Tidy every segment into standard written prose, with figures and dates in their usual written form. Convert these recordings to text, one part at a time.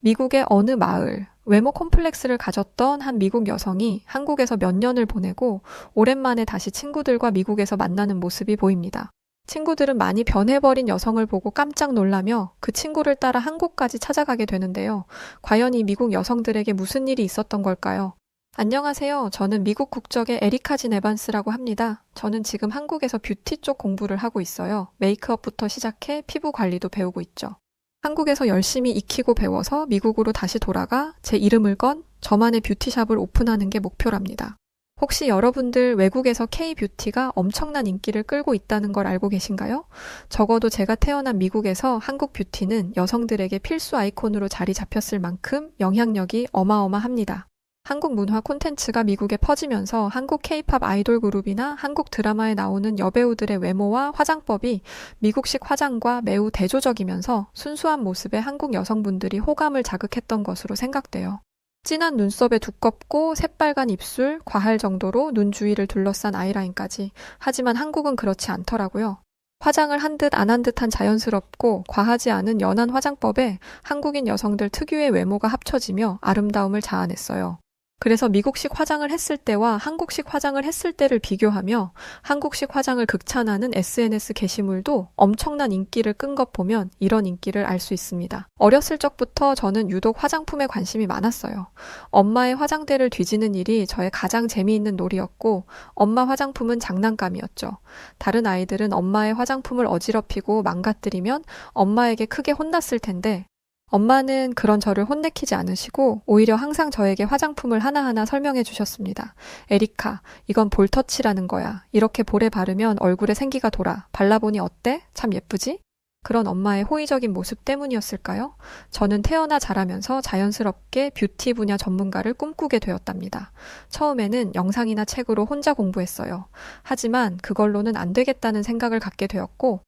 미국의 어느 마을, 외모 콤플렉스를 가졌던 한 미국 여성이 한국에서 몇 년을 보내고 오랜만에 다시 친구들과 미국에서 만나는 모습이 보입니다. 친구들은 많이 변해버린 여성을 보고 깜짝 놀라며 그 친구를 따라 한국까지 찾아가게 되는데요. 과연 이 미국 여성들에게 무슨 일이 있었던 걸까요? 안녕하세요. 저는 미국 국적의 에리카 진 에반스라고 합니다. 저는 지금 한국에서 뷰티 쪽 공부를 하고 있어요. 메이크업부터 시작해 피부 관리도 배우고 있죠. 한국에서 열심히 익히고 배워서 미국으로 다시 돌아가 제 이름을 건 저만의 뷰티샵을 오픈하는 게 목표랍니다. 혹시 여러분들 외국에서 K-뷰티가 엄청난 인기를 끌고 있다는 걸 알고 계신가요? 적어도 제가 태어난 미국에서 한국 뷰티는 여성들에게 필수 아이콘으로 자리 잡혔을 만큼 영향력이 어마어마합니다. 한국 문화 콘텐츠가 미국에 퍼지면서 한국 K-팝 아이돌 그룹이나 한국 드라마에 나오는 여배우들의 외모와 화장법이 미국식 화장과 매우 대조적이면서 순수한 모습의 한국 여성분들이 호감을 자극했던 것으로 생각돼요. 진한 눈썹에 두껍고 새빨간 입술, 과할 정도로 눈 주위를 둘러싼 아이라인까지. 하지만 한국은 그렇지 않더라고요. 화장을 한 듯 안 한 듯한 자연스럽고 과하지 않은 연한 화장법에 한국인 여성들 특유의 외모가 합쳐지며 아름다움을 자아냈어요. 그래서 미국식 화장을 했을 때와 한국식 화장을 했을 때를 비교하며 한국식 화장을 극찬하는 SNS 게시물도 엄청난 인기를 끈 것 보면 이런 인기를 알 수 있습니다. 어렸을 적부터 저는 유독 화장품에 관심이 많았어요. 엄마의 화장대를 뒤지는 일이 저의 가장 재미있는 놀이였고 엄마 화장품은 장난감이었죠. 다른 아이들은 엄마의 화장품을 어지럽히고 망가뜨리면 엄마에게 크게 혼났을 텐데 엄마는 그런 저를 혼내키지 않으시고 오히려 항상 저에게 화장품을 하나하나 설명해 주셨습니다. 에리카, 이건 볼터치라는 거야. 이렇게 볼에 바르면 얼굴에 생기가 돌아. 발라보니 어때? 참 예쁘지? 그런 엄마의 호의적인 모습 때문이었을까요? 저는 태어나 자라면서 자연스럽게 뷰티 분야 전문가를 꿈꾸게 되었답니다. 처음에는 영상이나 책으로 혼자 공부했어요. 하지만 그걸로는 안 되겠다는 생각을 갖게 되었고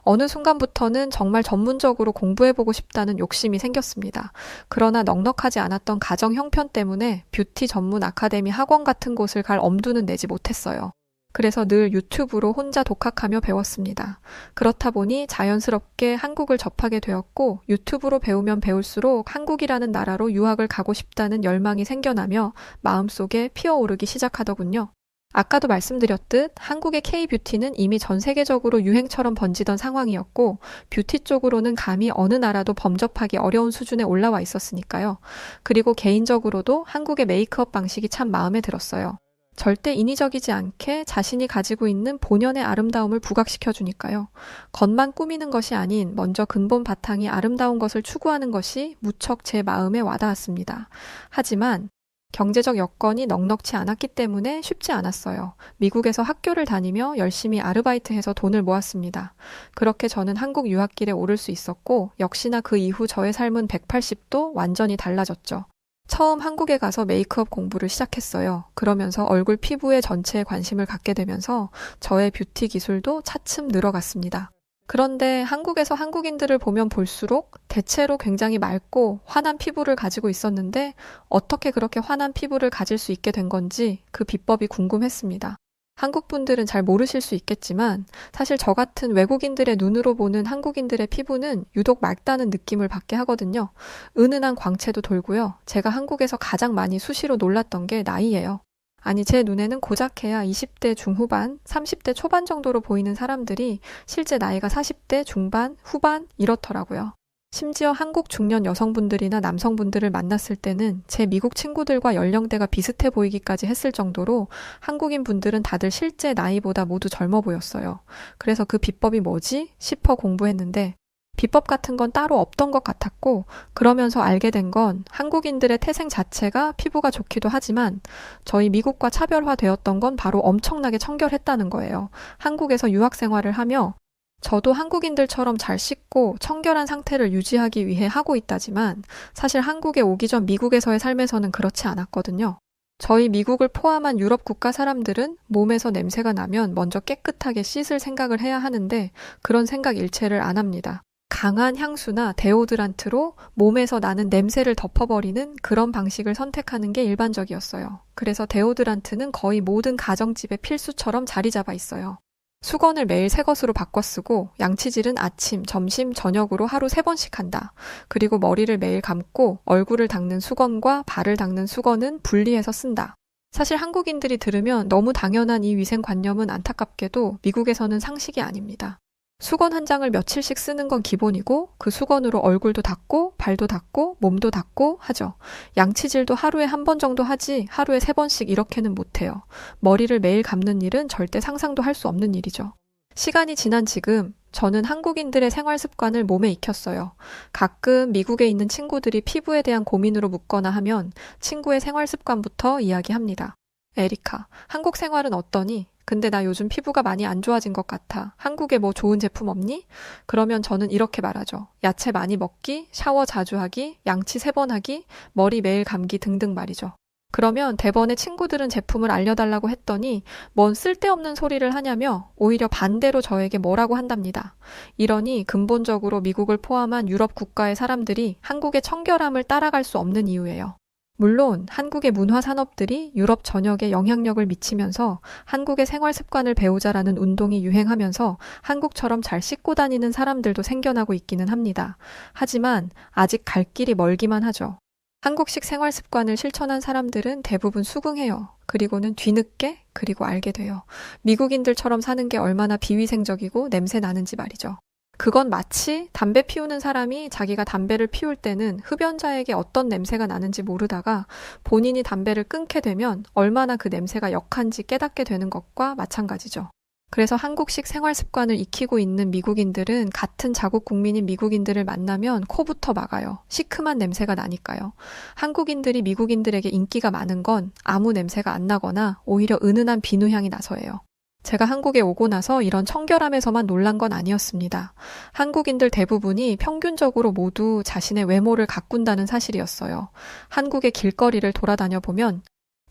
어느 순간부터는 정말 전문적으로 공부해보고 싶다는 욕심이 생겼습니다. 그러나 넉넉하지 않았던 가정 형편 때문에 뷰티 전문 아카데미 학원 같은 곳을 갈 엄두는 내지 못했어요. 그래서 늘 유튜브로 혼자 독학하며 배웠습니다. 그렇다 보니 자연스럽게 한국을 접하게 되었고 유튜브로 배우면 배울수록 한국이라는 나라로 유학을 가고 싶다는 열망이 생겨나며 마음속에 피어오르기 시작하더군요. 아까도 말씀드렸듯 한국의 K-뷰티는 이미 전 세계적으로 유행처럼 번지던 상황이었고 뷰티 쪽으로는 감히 어느 나라도 범접하기 어려운 수준에 올라와 있었으니까요. 그리고 개인적으로도 한국의 메이크업 방식이 참 마음에 들었어요. 절대 인위적이지 않게 자신이 가지고 있는 본연의 아름다움을 부각시켜주니까요. 겉만 꾸미는 것이 아닌 먼저 근본 바탕이 아름다운 것을 추구하는 것이 무척 제 마음에 와닿았습니다. 하지만 경제적 여건이 넉넉치 않았기 때문에 쉽지 않았어요. 미국에서 학교를 다니며 열심히 아르바이트해서 돈을 모았습니다. 그렇게 저는 한국 유학길에 오를 수 있었고 역시나 그 이후 저의 삶은 180도 완전히 달라졌죠. 처음 한국에 가서 메이크업 공부를 시작했어요. 그러면서 얼굴 피부의 전체에 관심을 갖게 되면서 저의 뷰티 기술도 차츰 늘어갔습니다. 그런데 한국에서 한국인들을 보면 볼수록 대체로 굉장히 맑고 환한 피부를 가지고 있었는데 어떻게 그렇게 환한 피부를 가질 수 있게 된 건지 그 비법이 궁금했습니다. 한국 분들은 잘 모르실 수 있겠지만 사실 저 같은 외국인들의 눈으로 보는 한국인들의 피부는 유독 맑다는 느낌을 받게 하거든요. 은은한 광채도 돌고요. 제가 한국에서 가장 많이 수시로 놀랐던 게 나이예요. 아니 제 눈에는 고작해야 20대 중후반, 30대 초반 정도로 보이는 사람들이 실제 나이가 40대 중반, 후반 이렇더라고요. 심지어 한국 중년 여성분들이나 남성분들을 만났을 때는 제 미국 친구들과 연령대가 비슷해 보이기까지 했을 정도로 한국인 분들은 다들 실제 나이보다 모두 젊어 보였어요. 그래서 그 비법이 뭐지? 싶어 공부했는데 비법 같은 건 따로 없던 것 같았고 그러면서 알게 된 건 한국인들의 태생 자체가 피부가 좋기도 하지만 저희 미국과 차별화되었던 건 바로 엄청나게 청결했다는 거예요. 한국에서 유학 생활을 하며 저도 한국인들처럼 잘 씻고 청결한 상태를 유지하기 위해 하고 있다지만 사실 한국에 오기 전 미국에서의 삶에서는 그렇지 않았거든요. 저희 미국을 포함한 유럽 국가 사람들은 몸에서 냄새가 나면 먼저 깨끗하게 씻을 생각을 해야 하는데 그런 생각 일체를 안 합니다. 강한 향수나 데오드란트로 몸에서 나는 냄새를 덮어버리는 그런 방식을 선택하는 게 일반적이었어요. 그래서 데오드란트는 거의 모든 가정집의 필수처럼 자리 잡아 있어요. 수건을 매일 새 것으로 바꿔 쓰고 양치질은 아침, 점심, 저녁으로 하루 3번씩 한다. 그리고 머리를 매일 감고 얼굴을 닦는 수건과 발을 닦는 수건은 분리해서 쓴다. 사실 한국인들이 들으면 너무 당연한 이 위생관념은 안타깝게도 미국에서는 상식이 아닙니다. 수건 한 장을 며칠씩 쓰는 건 기본이고 그 수건으로 얼굴도 닦고 발도 닦고 몸도 닦고 하죠. 양치질도 하루에 1번 정도 하지 하루에 3번씩 이렇게는 못해요. 머리를 매일 감는 일은 절대 상상도 할 수 없는 일이죠. 시간이 지난 지금 저는 한국인들의 생활 습관을 몸에 익혔어요. 가끔 미국에 있는 친구들이 피부에 대한 고민으로 묻거나 하면 친구의 생활 습관부터 이야기합니다. 에리카, 한국 생활은 어떠니? 근데 나 요즘 피부가 많이 안 좋아진 것 같아. 한국에 뭐 좋은 제품 없니? 그러면 저는 이렇게 말하죠. 야채 많이 먹기, 샤워 자주 하기, 양치 3번 하기, 머리 매일 감기 등등 말이죠. 그러면 대번에 친구들은 제품을 알려달라고 했더니 뭔 쓸데없는 소리를 하냐며 오히려 반대로 저에게 뭐라고 한답니다. 이러니 근본적으로 미국을 포함한 유럽 국가의 사람들이 한국의 청결함을 따라갈 수 없는 이유예요. 물론 한국의 문화 산업들이 유럽 전역에 영향력을 미치면서 한국의 생활 습관을 배우자라는 운동이 유행하면서 한국처럼 잘 씻고 다니는 사람들도 생겨나고 있기는 합니다. 하지만 아직 갈 길이 멀기만 하죠. 한국식 생활 습관을 실천한 사람들은 대부분 수긍해요. 그리고는 뒤늦게 그리고 알게 돼요. 미국인들처럼 사는 게 얼마나 비위생적이고 냄새 나는지 말이죠. 그건 마치 담배 피우는 사람이 자기가 담배를 피울 때는 흡연자에게 어떤 냄새가 나는지 모르다가 본인이 담배를 끊게 되면 얼마나 그 냄새가 역한지 깨닫게 되는 것과 마찬가지죠. 그래서 한국식 생활 습관을 익히고 있는 미국인들은 같은 자국 국민인 미국인들을 만나면 코부터 막아요. 시큼한 냄새가 나니까요. 한국인들이 미국인들에게 인기가 많은 건 아무 냄새가 안 나거나 오히려 은은한 비누향이 나서예요. 제가 한국에 오고 나서 이런 청결함에서만 놀란 건 아니었습니다. 한국인들 대부분이 평균적으로 모두 자신의 외모를 가꾼다는 사실이었어요. 한국의 길거리를 돌아다녀 보면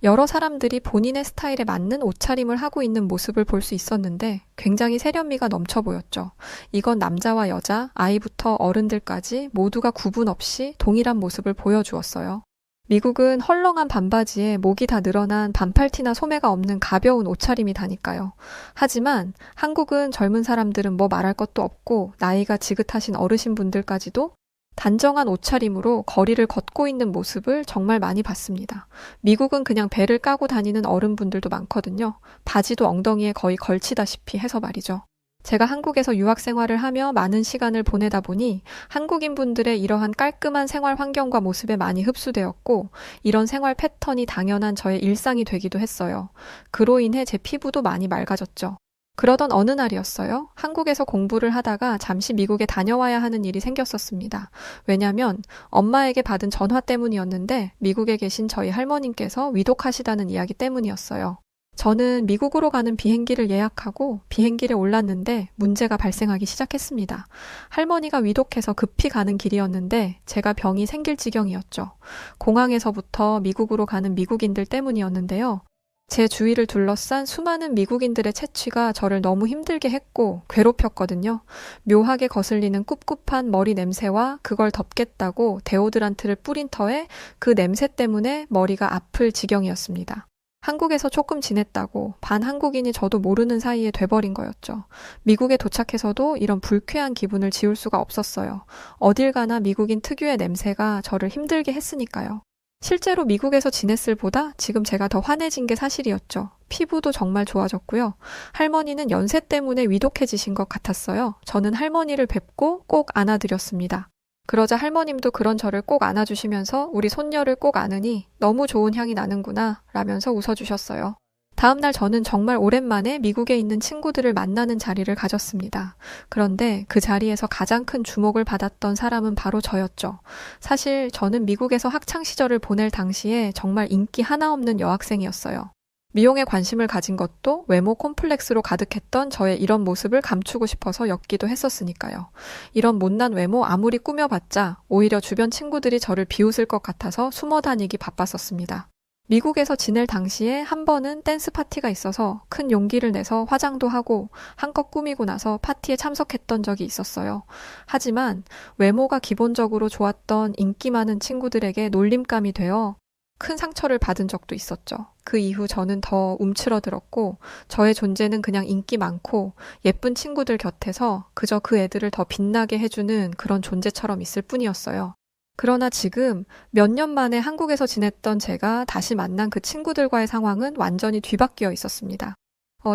여러 사람들이 본인의 스타일에 맞는 옷차림을 하고 있는 모습을 볼 수 있었는데 굉장히 세련미가 넘쳐 보였죠. 이건 남자와 여자, 아이부터 어른들까지 모두가 구분 없이 동일한 모습을 보여주었어요. 미국은 헐렁한 반바지에 목이 다 늘어난 반팔티나 소매가 없는 가벼운 옷차림이 다니까요. 하지만 한국은 젊은 사람들은 뭐 말할 것도 없고 나이가 지긋하신 어르신분들까지도 단정한 옷차림으로 거리를 걷고 있는 모습을 정말 많이 봤습니다. 미국은 그냥 배를 까고 다니는 어른분들도 많거든요. 바지도 엉덩이에 거의 걸치다시피 해서 말이죠. 제가 한국에서 유학 생활을 하며 많은 시간을 보내다 보니 한국인분들의 이러한 깔끔한 생활 환경과 모습에 많이 흡수되었고 이런 생활 패턴이 당연한 저의 일상이 되기도 했어요. 그로 인해 제 피부도 많이 맑아졌죠. 그러던 어느 날이었어요. 한국에서 공부를 하다가 잠시 미국에 다녀와야 하는 일이 생겼었습니다. 왜냐면 엄마에게 받은 전화 때문이었는데 미국에 계신 저희 할머님께서 위독하시다는 이야기 때문이었어요. 저는 미국으로 가는 비행기를 예약하고 비행기에 올랐는데 문제가 발생하기 시작했습니다. 할머니가 위독해서 급히 가는 길이었는데 제가 병이 생길 지경이었죠. 공항에서부터 미국으로 가는 미국인들 때문이었는데요. 제 주위를 둘러싼 수많은 미국인들의 채취가 저를 너무 힘들게 했고 괴롭혔거든요. 묘하게 거슬리는 꿉꿉한 머리 냄새와 그걸 덮겠다고 데오드란트를 뿌린 터에 그 냄새 때문에 머리가 아플 지경이었습니다. 한국에서 조금 지냈다고 반 한국인이 저도 모르는 사이에 돼버린 거였죠. 미국에 도착해서도 이런 불쾌한 기분을 지울 수가 없었어요. 어딜 가나 미국인 특유의 냄새가 저를 힘들게 했으니까요. 실제로 미국에서 지냈을 보다 지금 제가 더 환해진 게 사실이었죠. 피부도 정말 좋아졌고요. 할머니는 연세 때문에 위독해지신 것 같았어요. 저는 할머니를 뵙고 꼭 안아드렸습니다. 그러자 할머님도 그런 저를 꼭 안아주시면서 우리 손녀를 꼭 안으니 너무 좋은 향이 나는구나 라면서 웃어주셨어요. 다음날 저는 정말 오랜만에 미국에 있는 친구들을 만나는 자리를 가졌습니다. 그런데 그 자리에서 가장 큰 주목을 받았던 사람은 바로 저였죠. 사실 저는 미국에서 학창시절을 보낼 당시에 정말 인기 하나 없는 여학생이었어요. 미용에 관심을 가진 것도 외모 콤플렉스로 가득했던 저의 이런 모습을 감추고 싶어서 였기도 했었으니까요. 이런 못난 외모 아무리 꾸며봤자 오히려 주변 친구들이 저를 비웃을 것 같아서 숨어 다니기 바빴었습니다. 미국에서 지낼 당시에 한 번은 댄스 파티가 있어서 큰 용기를 내서 화장도 하고 한껏 꾸미고 나서 파티에 참석했던 적이 있었어요. 하지만 외모가 기본적으로 좋았던 인기 많은 친구들에게 놀림감이 되어 큰 상처를 받은 적도 있었죠. 그 이후 저는 더 움츠러들었고 저의 존재는 그냥 인기 많고 예쁜 친구들 곁에서 그저 그 애들을 더 빛나게 해주는 그런 존재처럼 있을 뿐이었어요. 그러나 지금 몇 년 만에 한국에서 지냈던 제가 다시 만난 그 친구들과의 상황은 완전히 뒤바뀌어 있었습니다.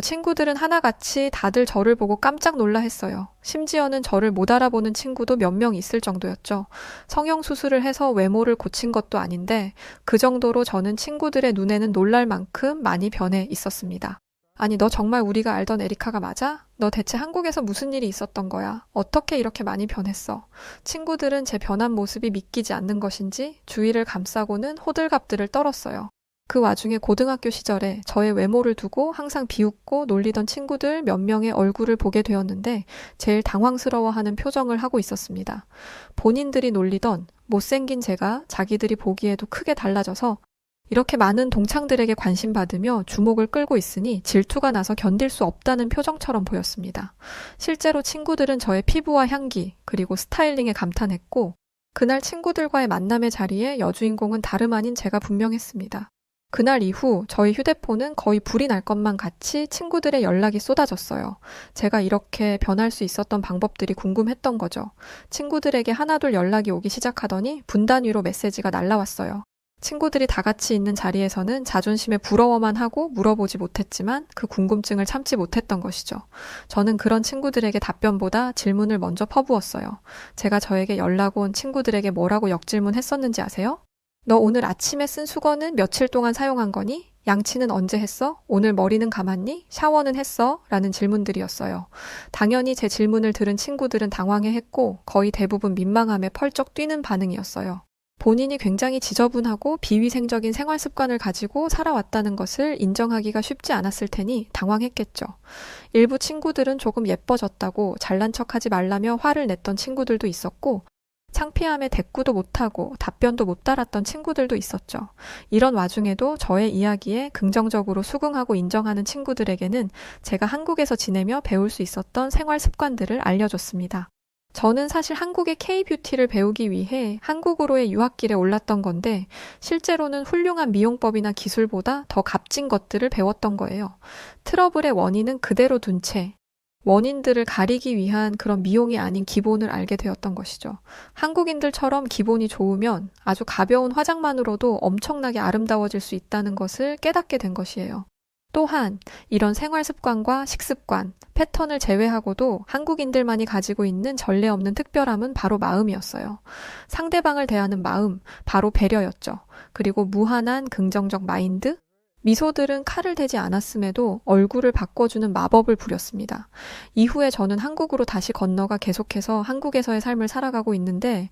친구들은 하나같이 다들 저를 보고 깜짝 놀라 했어요. 심지어는 저를 못 알아보는 친구도 몇 명 있을 정도였죠. 성형수술을 해서 외모를 고친 것도 아닌데 그 정도로 저는 친구들의 눈에는 놀랄 만큼 많이 변해 있었습니다. 아니, 너 정말 우리가 알던 에리카가 맞아? 너 대체 한국에서 무슨 일이 있었던 거야? 어떻게 이렇게 많이 변했어? 친구들은 제 변한 모습이 믿기지 않는 것인지 주위를 감싸고는 호들갑들을 떨었어요. 그 와중에 고등학교 시절에 저의 외모를 두고 항상 비웃고 놀리던 친구들 몇 명의 얼굴을 보게 되었는데 제일 당황스러워하는 표정을 하고 있었습니다. 본인들이 놀리던 못생긴 제가 자기들이 보기에도 크게 달라져서 이렇게 많은 동창들에게 관심받으며 주목을 끌고 있으니 질투가 나서 견딜 수 없다는 표정처럼 보였습니다. 실제로 친구들은 저의 피부와 향기, 그리고 스타일링에 감탄했고 그날 친구들과의 만남의 자리에 여주인공은 다름 아닌 제가 분명했습니다. 그날 이후 저희 휴대폰은 거의 불이 날 것만 같이 친구들의 연락이 쏟아졌어요. 제가 이렇게 변할 수 있었던 방법들이 궁금했던 거죠. 친구들에게 하나둘 연락이 오기 시작하더니 분단 위로 메시지가 날라왔어요. 친구들이 다 같이 있는 자리에서는 자존심에 부러워만 하고 물어보지 못했지만 그 궁금증을 참지 못했던 것이죠. 저는 그런 친구들에게 답변보다 질문을 먼저 퍼부었어요. 제가 저에게 연락 온 친구들에게 뭐라고 역질문했었는지 아세요? 너 오늘 아침에 쓴 수건은 며칠 동안 사용한 거니? 양치는 언제 했어? 오늘 머리는 감았니? 샤워는 했어? 라는 질문들이었어요. 당연히 제 질문을 들은 친구들은 당황해했고 거의 대부분 민망함에 펄쩍 뛰는 반응이었어요. 본인이 굉장히 지저분하고 비위생적인 생활 습관을 가지고 살아왔다는 것을 인정하기가 쉽지 않았을 테니 당황했겠죠. 일부 친구들은 조금 예뻐졌다고 잘난 척하지 말라며 화를 냈던 친구들도 있었고 창피함에 대꾸도 못하고 답변도 못 달았던 친구들도 있었죠. 이런 와중에도 저의 이야기에 긍정적으로 수긍하고 인정하는 친구들에게는 제가 한국에서 지내며 배울 수 있었던 생활 습관들을 알려줬습니다. 저는 사실 한국의 K-뷰티를 배우기 위해 한국으로의 유학길에 올랐던 건데 실제로는 훌륭한 미용법이나 기술보다 더 값진 것들을 배웠던 거예요. 트러블의 원인은 그대로 둔 채 원인들을 가리기 위한 그런 미용이 아닌 기본을 알게 되었던 것이죠. 한국인들처럼 기본이 좋으면 아주 가벼운 화장만으로도 엄청나게 아름다워질 수 있다는 것을 깨닫게 된 것이에요. 또한 이런 생활 습관과 식습관, 패턴을 제외하고도 한국인들만이 가지고 있는 전례 없는 특별함은 바로 마음이었어요. 상대방을 대하는 마음, 바로 배려였죠. 그리고 무한한 긍정적 마인드, 미소들은 칼을 대지 않았음에도 얼굴을 바꿔주는 마법을 부렸습니다. 이후에 저는 한국으로 다시 건너가 계속해서 한국에서의 삶을 살아가고 있는데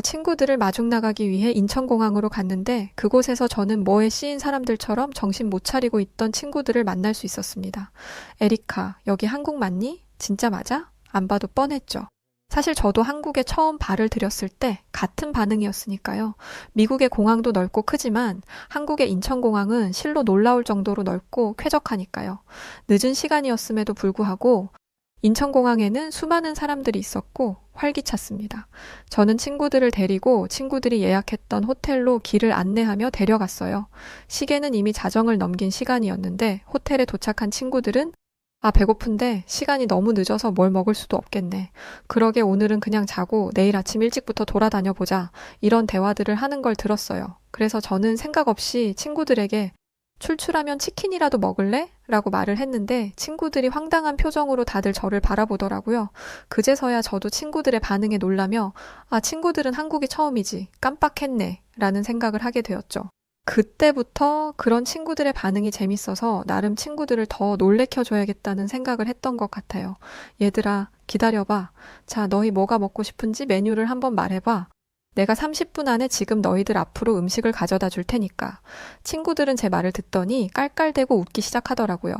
친구들을 마중 나가기 위해 인천공항으로 갔는데 그곳에서 저는 뭐에 씌인 사람들처럼 정신 못 차리고 있던 친구들을 만날 수 있었습니다. 에리카, 여기 한국 맞니? 진짜 맞아? 안 봐도 뻔했죠. 사실 저도 한국에 처음 발을 들였을 때 같은 반응이었으니까요. 미국의 공항도 넓고 크지만 한국의 인천공항은 실로 놀라울 정도로 넓고 쾌적하니까요. 늦은 시간이었음에도 불구하고 인천공항에는 수많은 사람들이 있었고 활기찼습니다. 저는 친구들을 데리고 친구들이 예약했던 호텔로 길을 안내하며 데려갔어요. 시계는 이미 자정을 넘긴 시간이었는데 호텔에 도착한 친구들은 배고픈데 시간이 너무 늦어서 뭘 먹을 수도 없겠네. 그러게 오늘은 그냥 자고 내일 아침 일찍부터 돌아다녀 보자. 이런 대화들을 하는 걸 들었어요. 그래서 저는 생각 없이 친구들에게 출출하면 치킨이라도 먹을래? 라고 말을 했는데 친구들이 황당한 표정으로 다들 저를 바라보더라고요. 그제서야 저도 친구들의 반응에 놀라며 친구들은 한국이 처음이지. 깜빡했네. 라는 생각을 하게 되었죠. 그때부터 그런 친구들의 반응이 재밌어서 나름 친구들을 더 놀래켜줘야겠다는 생각을 했던 것 같아요. 얘들아, 기다려봐. 자, 너희 뭐가 먹고 싶은지 메뉴를 한번 말해봐. 내가 30분 안에 지금 너희들 앞으로 음식을 가져다 줄 테니까. 친구들은 제 말을 듣더니 깔깔대고 웃기 시작하더라고요.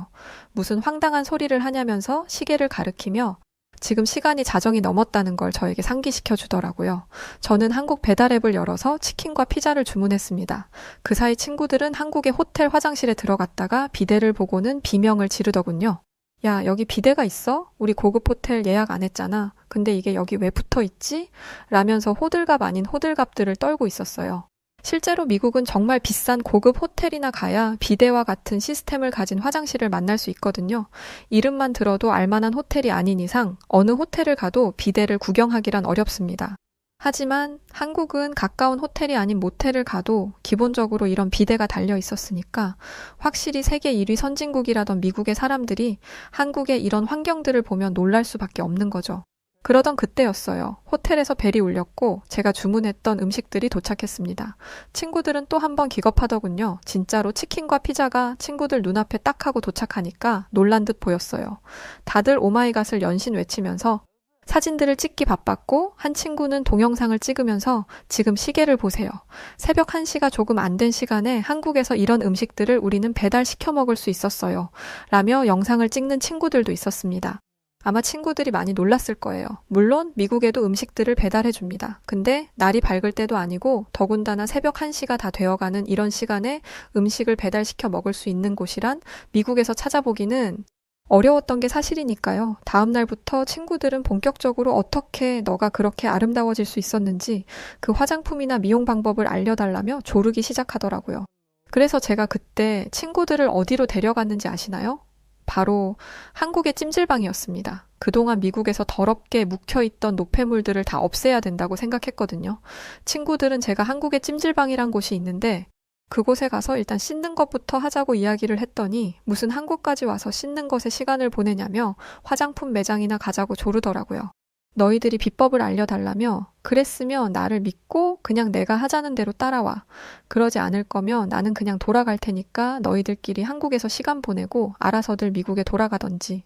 무슨 황당한 소리를 하냐면서 시계를 가리키며 지금 시간이 자정이 넘었다는 걸 저에게 상기시켜 주더라고요. 저는 한국 배달 앱을 열어서 치킨과 피자를 주문했습니다. 그 사이 친구들은 한국의 호텔 화장실에 들어갔다가 비데를 보고는 비명을 지르더군요. 야, 여기 비데가 있어? 우리 고급 호텔 예약 안 했잖아. 근데 이게 여기 왜 붙어 있지? 라면서 호들갑 아닌 호들갑들을 떨고 있었어요. 실제로 미국은 정말 비싼 고급 호텔이나 가야 비데와 같은 시스템을 가진 화장실을 만날 수 있거든요. 이름만 들어도 알만한 호텔이 아닌 이상 어느 호텔을 가도 비데를 구경하기란 어렵습니다. 하지만 한국은 가까운 호텔이 아닌 모텔을 가도 기본적으로 이런 비데가 달려 있었으니까 확실히 세계 1위 선진국이라던 미국의 사람들이 한국의 이런 환경들을 보면 놀랄 수밖에 없는 거죠. 그러던 그때였어요. 호텔에서 벨이 울렸고 제가 주문했던 음식들이 도착했습니다. 친구들은 또 한 번 기겁하더군요. 진짜로 치킨과 피자가 친구들 눈앞에 딱 하고 도착하니까 놀란 듯 보였어요. 다들 오마이갓을 연신 외치면서 사진들을 찍기 바빴고 한 친구는 동영상을 찍으면서 지금 시계를 보세요. 새벽 1시가 조금 안 된 시간에 한국에서 이런 음식들을 우리는 배달시켜 먹을 수 있었어요. 라며 영상을 찍는 친구들도 있었습니다. 아마 친구들이 많이 놀랐을 거예요. 물론 미국에도 음식들을 배달해 줍니다. 근데 날이 밝을 때도 아니고 더군다나 새벽 1시가 다 되어가는 이런 시간에 음식을 배달시켜 먹을 수 있는 곳이란 미국에서 찾아보기는 어려웠던 게 사실이니까요. 다음 날부터 친구들은 본격적으로 어떻게 너가 그렇게 아름다워질 수 있었는지 그 화장품이나 미용 방법을 알려달라며 조르기 시작하더라고요. 그래서 제가 그때 친구들을 어디로 데려갔는지 아시나요? 바로 한국의 찜질방이었습니다. 그동안 미국에서 더럽게 묵혀있던 노폐물들을 다 없애야 된다고 생각했거든요. 친구들은 제가 한국의 찜질방이란 곳이 있는데 그곳에 가서 일단 씻는 것부터 하자고 이야기를 했더니 무슨 한국까지 와서 씻는 것에 시간을 보내냐며 화장품 매장이나 가자고 조르더라고요. 너희들이 비법을 알려달라며 그랬으면 나를 믿고 그냥 내가 하자는 대로 따라와. 그러지 않을 거면 나는 그냥 돌아갈 테니까 너희들끼리 한국에서 시간 보내고 알아서들 미국에 돌아가던지.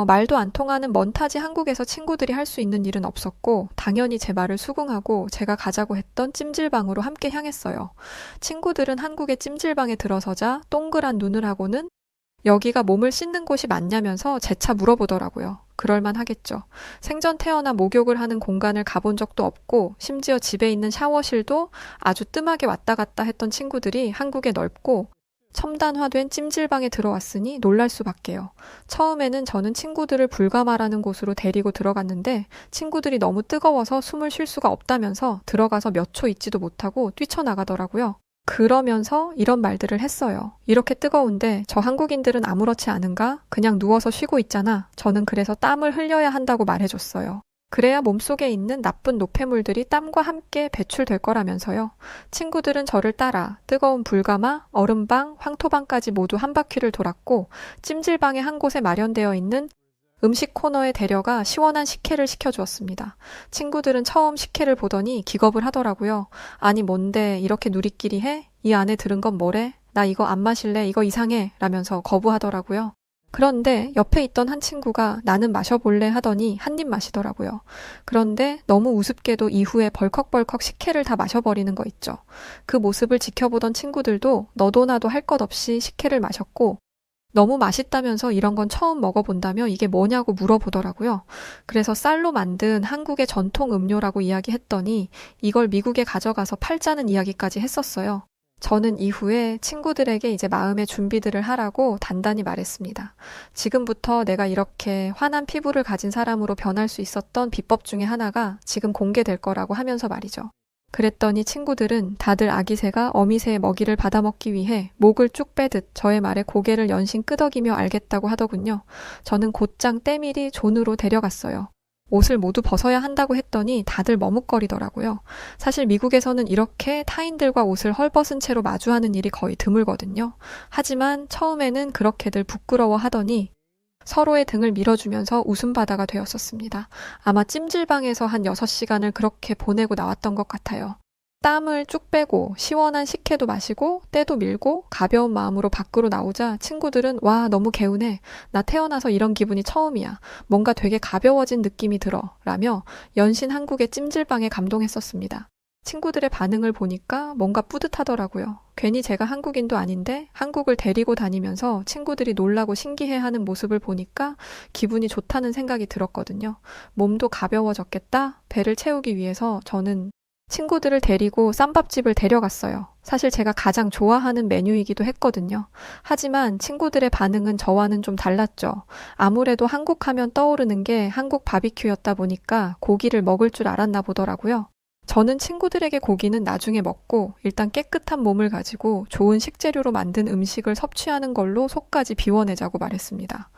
말도 안 통하는 먼 타지 한국에서 친구들이 할 수 있는 일은 없었고 당연히 제 말을 수긍하고 제가 가자고 했던 찜질방으로 함께 향했어요. 친구들은 한국의 찜질방에 들어서자 동그란 눈을 하고는 여기가 몸을 씻는 곳이 맞냐면서 재차 물어보더라고요. 그럴만 하겠죠. 생전 태어나 목욕을 하는 공간을 가본 적도 없고 심지어 집에 있는 샤워실도 아주 뜸하게 왔다 갔다 했던 친구들이 한국에 넓고 첨단화된 찜질방에 들어왔으니 놀랄 수밖에요. 처음에는 저는 친구들을 불가마라는 곳으로 데리고 들어갔는데 친구들이 너무 뜨거워서 숨을 쉴 수가 없다면서 들어가서 몇 초 있지도 못하고 뛰쳐나가더라고요. 그러면서 이런 말들을 했어요. 이렇게 뜨거운데 저 한국인들은 아무렇지 않은가? 그냥 누워서 쉬고 있잖아. 저는 그래서 땀을 흘려야 한다고 말해줬어요. 그래야 몸속에 있는 나쁜 노폐물들이 땀과 함께 배출될 거라면서요. 친구들은 저를 따라 뜨거운 불가마, 얼음방, 황토방까지 모두 한 바퀴를 돌았고 찜질방의 한 곳에 마련되어 있는 음식 코너에 데려가 시원한 식혜를 시켜주었습니다. 친구들은 처음 식혜를 보더니 기겁을 하더라고요. 아니 뭔데 이렇게 누리끼리 해? 이 안에 들은 건 뭐래? 나 이거 안 마실래? 이거 이상해? 라면서 거부하더라고요. 그런데 옆에 있던 한 친구가 나는 마셔볼래 하더니 한 입 마시더라고요. 그런데 너무 우습게도 이후에 벌컥벌컥 식혜를 다 마셔버리는 거 있죠. 그 모습을 지켜보던 친구들도 너도 나도 할 것 없이 식혜를 마셨고 너무 맛있다면서 이런 건 처음 먹어본다며 이게 뭐냐고 물어보더라고요. 그래서 쌀로 만든 한국의 전통 음료라고 이야기했더니 이걸 미국에 가져가서 팔자는 이야기까지 했었어요. 저는 이후에 친구들에게 이제 마음의 준비들을 하라고 단단히 말했습니다. 지금부터 내가 이렇게 환한 피부를 가진 사람으로 변할 수 있었던 비법 중에 하나가 지금 공개될 거라고 하면서 말이죠. 그랬더니 친구들은 다들 아기새가 어미새의 먹이를 받아먹기 위해 목을 쭉 빼듯 저의 말에 고개를 연신 끄덕이며 알겠다고 하더군요. 저는 곧장 때밀이 존으로 데려갔어요. 옷을 모두 벗어야 한다고 했더니 다들 머뭇거리더라고요. 사실 미국에서는 이렇게 타인들과 옷을 헐벗은 채로 마주하는 일이 거의 드물거든요. 하지만 처음에는 그렇게들 부끄러워하더니 서로의 등을 밀어주면서 웃음바다가 되었었습니다. 아마 찜질방에서 한 6시간을 그렇게 보내고 나왔던 것 같아요. 땀을 쭉 빼고 시원한 식혜도 마시고 때도 밀고 가벼운 마음으로 밖으로 나오자 친구들은 와 너무 개운해. 나 태어나서 이런 기분이 처음이야. 뭔가 되게 가벼워진 느낌이 들어. 라며 연신 한국의 찜질방에 감동했었습니다. 친구들의 반응을 보니까 뭔가 뿌듯하더라고요. 괜히 제가 한국인도 아닌데 한국을 데리고 다니면서 친구들이 놀라고 신기해하는 모습을 보니까 기분이 좋다는 생각이 들었거든요. 몸도 가벼워졌겠다? 배를 채우기 위해서 저는 친구들을 데리고 쌈밥집을 데려갔어요. 사실 제가 가장 좋아하는 메뉴이기도 했거든요. 하지만 친구들의 반응은 저와는 좀 달랐죠. 아무래도 한국 하면 떠오르는 게 한국 바비큐였다 보니까 고기를 먹을 줄 알았나 보더라고요. 저는 친구들에게 고기는 나중에 먹고 일단 깨끗한 몸을 가지고 좋은 식재료로 만든 음식을 섭취하는 걸로 속까지 비워내자고 말했습니다.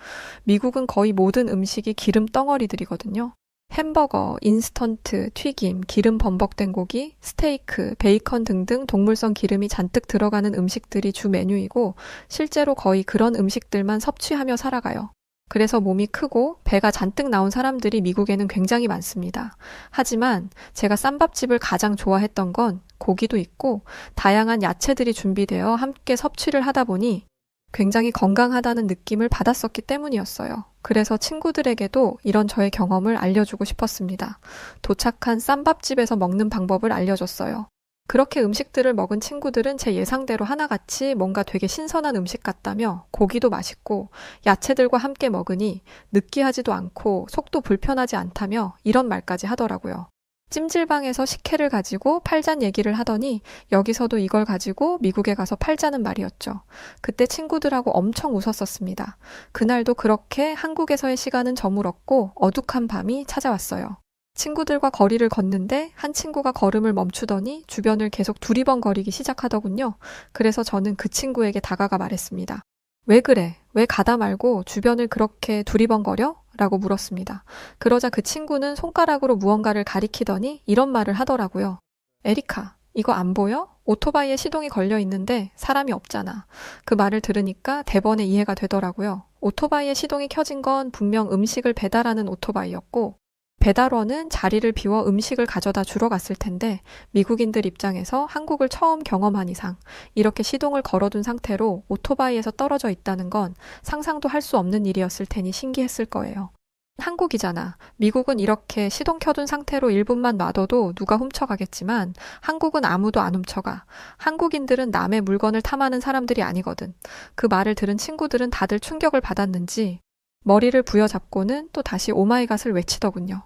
미국은 거의 모든 음식이 기름 덩어리들이거든요. 햄버거, 인스턴트, 튀김, 기름 범벅된 고기, 스테이크, 베이컨 등등 동물성 기름이 잔뜩 들어가는 음식들이 주 메뉴이고 실제로 거의 그런 음식들만 섭취하며 살아가요. 그래서 몸이 크고 배가 잔뜩 나온 사람들이 미국에는 굉장히 많습니다. 하지만 제가 쌈밥집을 가장 좋아했던 건 고기도 있고 다양한 야채들이 준비되어 함께 섭취를 하다 보니 굉장히 건강하다는 느낌을 받았었기 때문이었어요. 그래서 친구들에게도 이런 저의 경험을 알려주고 싶었습니다. 도착한 쌈밥집에서 먹는 방법을 알려줬어요. 그렇게 음식들을 먹은 친구들은 제 예상대로 하나같이 뭔가 되게 신선한 음식 같다며 고기도 맛있고 야채들과 함께 먹으니 느끼하지도 않고 속도 불편하지 않다며 이런 말까지 하더라고요. 찜질방에서 식혜를 가지고 팔잔 얘기를 하더니 여기서도 이걸 가지고 미국에 가서 팔자는 말이었죠. 그때 친구들하고 엄청 웃었었습니다. 그날도 그렇게 한국에서의 시간은 저물었고 어둑한 밤이 찾아왔어요. 친구들과 거리를 걷는데 한 친구가 걸음을 멈추더니 주변을 계속 두리번거리기 시작하더군요. 그래서 저는 그 친구에게 다가가 말했습니다. 왜 그래? 왜 가다 말고 주변을 그렇게 두리번거려? 라고 물었습니다. 그러자 그 친구는 손가락으로 무언가를 가리키더니 이런 말을 하더라고요. 에리카, 이거 안 보여? 오토바이에 시동이 걸려 있는데 사람이 없잖아. 그 말을 들으니까 대번에 이해가 되더라고요. 오토바이에 시동이 켜진 건 분명 음식을 배달하는 오토바이였고 배달원은 자리를 비워 음식을 가져다 주러 갔을 텐데 미국인들 입장에서 한국을 처음 경험한 이상 이렇게 시동을 걸어둔 상태로 오토바이에서 떨어져 있다는 건 상상도 할 수 없는 일이었을 테니 신기했을 거예요. 한국이잖아. 미국은 이렇게 시동 켜둔 상태로 1분만 놔둬도 누가 훔쳐가겠지만 한국은 아무도 안 훔쳐가. 한국인들은 남의 물건을 탐하는 사람들이 아니거든. 그 말을 들은 친구들은 다들 충격을 받았는지 머리를 부여잡고는 또 다시 오마이갓을 외치더군요.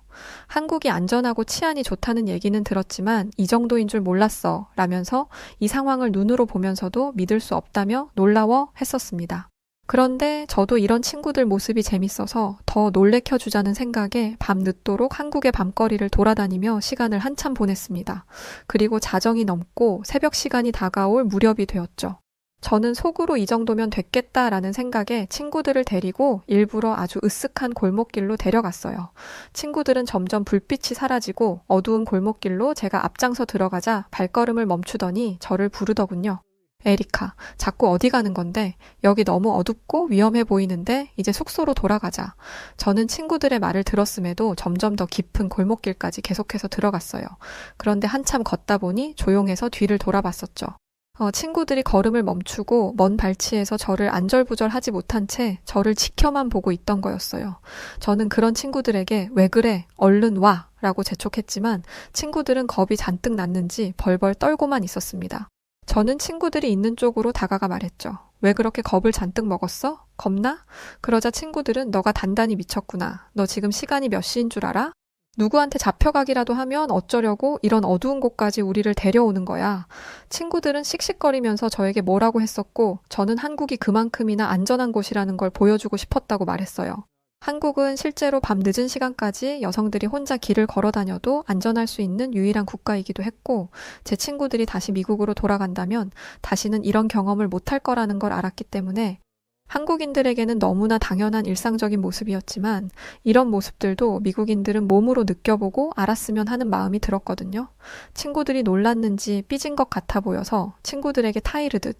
한국이 안전하고 치안이 좋다는 얘기는 들었지만 이 정도인 줄 몰랐어 라면서 이 상황을 눈으로 보면서도 믿을 수 없다며 놀라워 했었습니다. 그런데 저도 이런 친구들 모습이 재밌어서 더 놀래켜주자는 생각에 밤늦도록 한국의 밤거리를 돌아다니며 시간을 한참 보냈습니다. 그리고 자정이 넘고 새벽 시간이 다가올 무렵이 되었죠. 저는 속으로 이 정도면 됐겠다라는 생각에 친구들을 데리고 일부러 아주 으쓱한 골목길로 데려갔어요. 친구들은 점점 불빛이 사라지고 어두운 골목길로 제가 앞장서 들어가자 발걸음을 멈추더니 저를 부르더군요. 에리카, 자꾸 어디 가는 건데? 여기 너무 어둡고 위험해 보이는데 이제 숙소로 돌아가자. 저는 친구들의 말을 들었음에도 점점 더 깊은 골목길까지 계속해서 들어갔어요. 그런데 한참 걷다 보니 조용해서 뒤를 돌아봤었죠. 친구들이 걸음을 멈추고 먼 발치에서 저를 안절부절하지 못한 채 저를 지켜만 보고 있던 거였어요. 저는 그런 친구들에게 왜 그래? 얼른 와! 라고 재촉했지만 친구들은 겁이 잔뜩 났는지 벌벌 떨고만 있었습니다. 저는 친구들이 있는 쪽으로 다가가 말했죠. 왜 그렇게 겁을 잔뜩 먹었어? 겁나? 그러자 친구들은 너가 단단히 미쳤구나. 너 지금 시간이 몇 시인 줄 알아? 누구한테 잡혀가기라도 하면 어쩌려고 이런 어두운 곳까지 우리를 데려오는 거야. 친구들은 씩씩거리면서 저에게 뭐라고 했었고 저는 한국이 그만큼이나 안전한 곳이라는 걸 보여주고 싶었다고 말했어요. 한국은 실제로 밤 늦은 시간까지 여성들이 혼자 길을 걸어 다녀도 안전할 수 있는 유일한 국가이기도 했고 제 친구들이 다시 미국으로 돌아간다면 다시는 이런 경험을 못할 거라는 걸 알았기 때문에 한국인들에게는 너무나 당연한 일상적인 모습이었지만 이런 모습들도 미국인들은 몸으로 느껴보고 알았으면 하는 마음이 들었거든요. 친구들이 놀랐는지 삐진 것 같아 보여서 친구들에게 타이르듯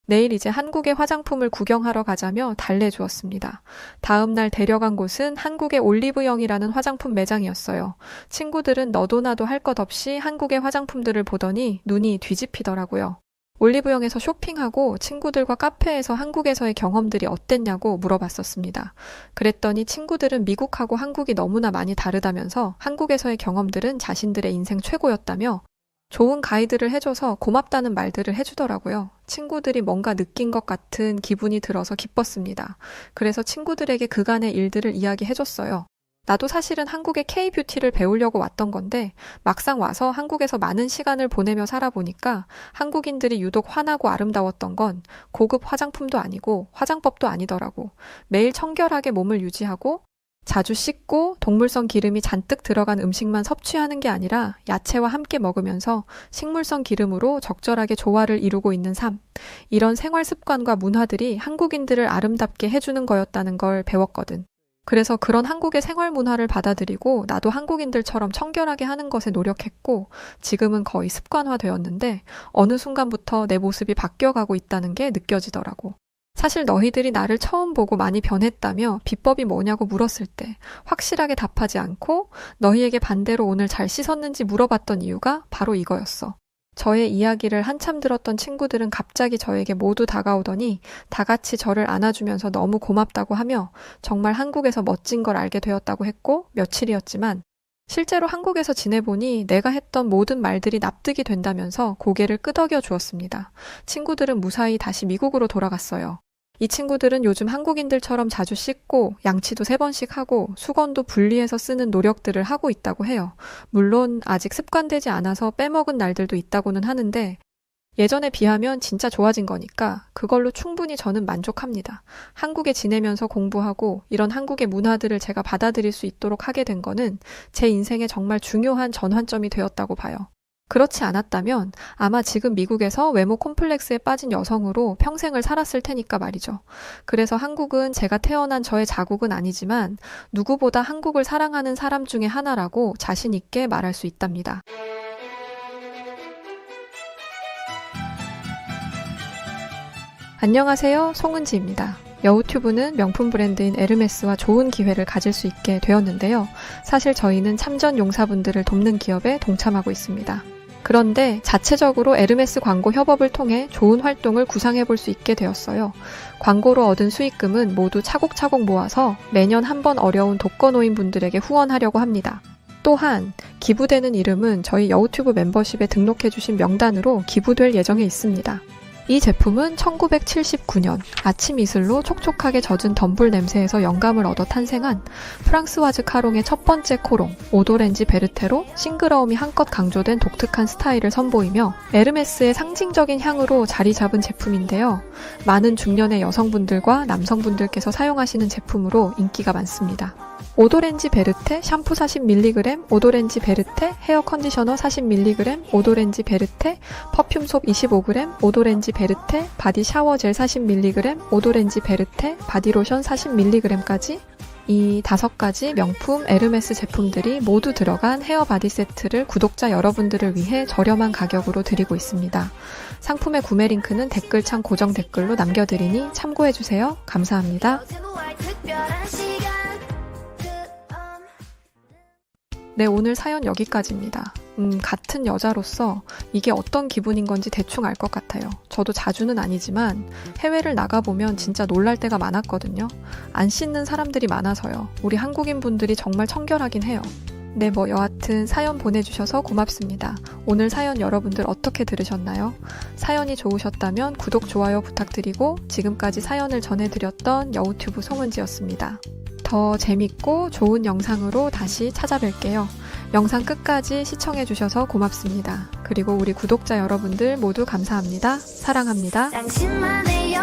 내일 이제 한국의 화장품을 구경하러 가자며 달래주었습니다. 다음 날 데려간 곳은 한국의 올리브영이라는 화장품 매장이었어요. 친구들은 너도 나도 할 것 없이 한국의 화장품들을 보더니 눈이 뒤집히더라고요. 올리브영에서 쇼핑하고 친구들과 카페에서 한국에서의 경험들이 어땠냐고 물어봤었습니다. 그랬더니 친구들은 미국하고 한국이 너무나 많이 다르다면서 한국에서의 경험들은 자신들의 인생 최고였다며 좋은 가이드를 해줘서 고맙다는 말들을 해주더라고요. 친구들이 뭔가 느낀 것 같은 기분이 들어서 기뻤습니다. 그래서 친구들에게 그간의 일들을 이야기해줬어요. 나도 사실은 한국의 K-뷰티를 배우려고 왔던 건데 막상 와서 한국에서 많은 시간을 보내며 살아보니까 한국인들이 유독 환하고 아름다웠던 건 고급 화장품도 아니고 화장법도 아니더라고. 매일 청결하게 몸을 유지하고 자주 씻고 동물성 기름이 잔뜩 들어간 음식만 섭취하는 게 아니라 야채와 함께 먹으면서 식물성 기름으로 적절하게 조화를 이루고 있는 삶. 이런 생활 습관과 문화들이 한국인들을 아름답게 해주는 거였다는 걸 배웠거든. 그래서 그런 한국의 생활 문화를 받아들이고 나도 한국인들처럼 청결하게 하는 것에 노력했고 지금은 거의 습관화되었는데 어느 순간부터 내 모습이 바뀌어가고 있다는 게 느껴지더라고. 사실 너희들이 나를 처음 보고 많이 변했다며 비법이 뭐냐고 물었을 때 확실하게 답하지 않고 너희에게 반대로 오늘 잘 씻었는지 물어봤던 이유가 바로 이거였어. 저의 이야기를 한참 들었던 친구들은 갑자기 저에게 모두 다가오더니 다 같이 저를 안아주면서 너무 고맙다고 하며 정말 한국에서 멋진 걸 알게 되었다고 했고 며칠이었지만 실제로 한국에서 지내보니 내가 했던 모든 말들이 납득이 된다면서 고개를 끄덕여 주었습니다. 친구들은 무사히 다시 미국으로 돌아갔어요. 이 친구들은 요즘 한국인들처럼 자주 씻고 양치도 3번씩 하고 수건도 분리해서 쓰는 노력들을 하고 있다고 해요. 물론 아직 습관되지 않아서 빼먹은 날들도 있다고는 하는데 예전에 비하면 진짜 좋아진 거니까 그걸로 충분히 저는 만족합니다. 한국에 지내면서 공부하고 이런 한국의 문화들을 제가 받아들일 수 있도록 하게 된 거는 제 인생에 정말 중요한 전환점이 되었다고 봐요. 그렇지 않았다면 아마 지금 미국에서 외모 콤플렉스에 빠진 여성으로 평생을 살았을 테니까 말이죠. 그래서 한국은 제가 태어난 저의 자국은 아니지만 누구보다 한국을 사랑하는 사람 중에 하나라고 자신 있게 말할 수 있답니다. 안녕하세요, 송은지입니다. 여우튜브는 명품 브랜드인 에르메스와 좋은 기회를 가질 수 있게 되었는데요. 사실 저희는 참전 용사분들을 돕는 기업에 동참하고 있습니다. 그런데 자체적으로 에르메스 광고 협업을 통해 좋은 활동을 구상해 볼 수 있게 되었어요. 광고로 얻은 수익금은 모두 차곡차곡 모아서 매년 한 번 어려운 독거노인 분들에게 후원하려고 합니다. 또한 기부되는 이름은 저희 여우튜브 멤버십에 등록해 주신 명단으로 기부될 예정에 있습니다. 이 제품은 1979년 아침 이슬로 촉촉하게 젖은 덤불 냄새에서 영감을 얻어 탄생한 프랑스와즈 카롱의 첫 번째 코롱, 오도렌지 베르테로 싱그러움이 한껏 강조된 독특한 스타일을 선보이며 에르메스의 상징적인 향으로 자리 잡은 제품인데요. 많은 중년의 여성분들과 남성분들께서 사용하시는 제품으로 인기가 많습니다. 오도렌지 베르테 샴푸 40mg, 오도렌지 베르테 헤어 컨디셔너 40mg, 오도렌지 베르테 퍼퓸솜 25g, 오도렌지 베르테 바디 샤워 젤 40mg, 오도렌지 베르테 바디로션 40mg까지 이 5가지 명품 에르메스 제품들이 모두 들어간 헤어 바디 세트를 구독자 여러분들을 위해 저렴한 가격으로 드리고 있습니다. 상품의 구매 링크는 댓글창 고정 댓글로 남겨드리니 참고해주세요. 감사합니다. 네, 오늘 사연 여기까지입니다. 같은 여자로서 이게 어떤 기분인 건지 대충 알 것 같아요. 저도 자주는 아니지만 해외를 나가보면 진짜 놀랄 때가 많았거든요. 안 씻는 사람들이 많아서요. 우리 한국인 분들이 정말 청결하긴 해요. 네, 여하튼 사연 보내주셔서 고맙습니다. 오늘 사연 여러분들 어떻게 들으셨나요? 사연이 좋으셨다면 구독, 좋아요 부탁드리고 지금까지 사연을 전해드렸던 여우튜브 송은지였습니다. 더 재밌고 좋은 영상으로 다시 찾아뵐게요. 영상 끝까지 시청해주셔서 고맙습니다. 그리고 우리 구독자 여러분들 모두 감사합니다. 사랑합니다. 당신만의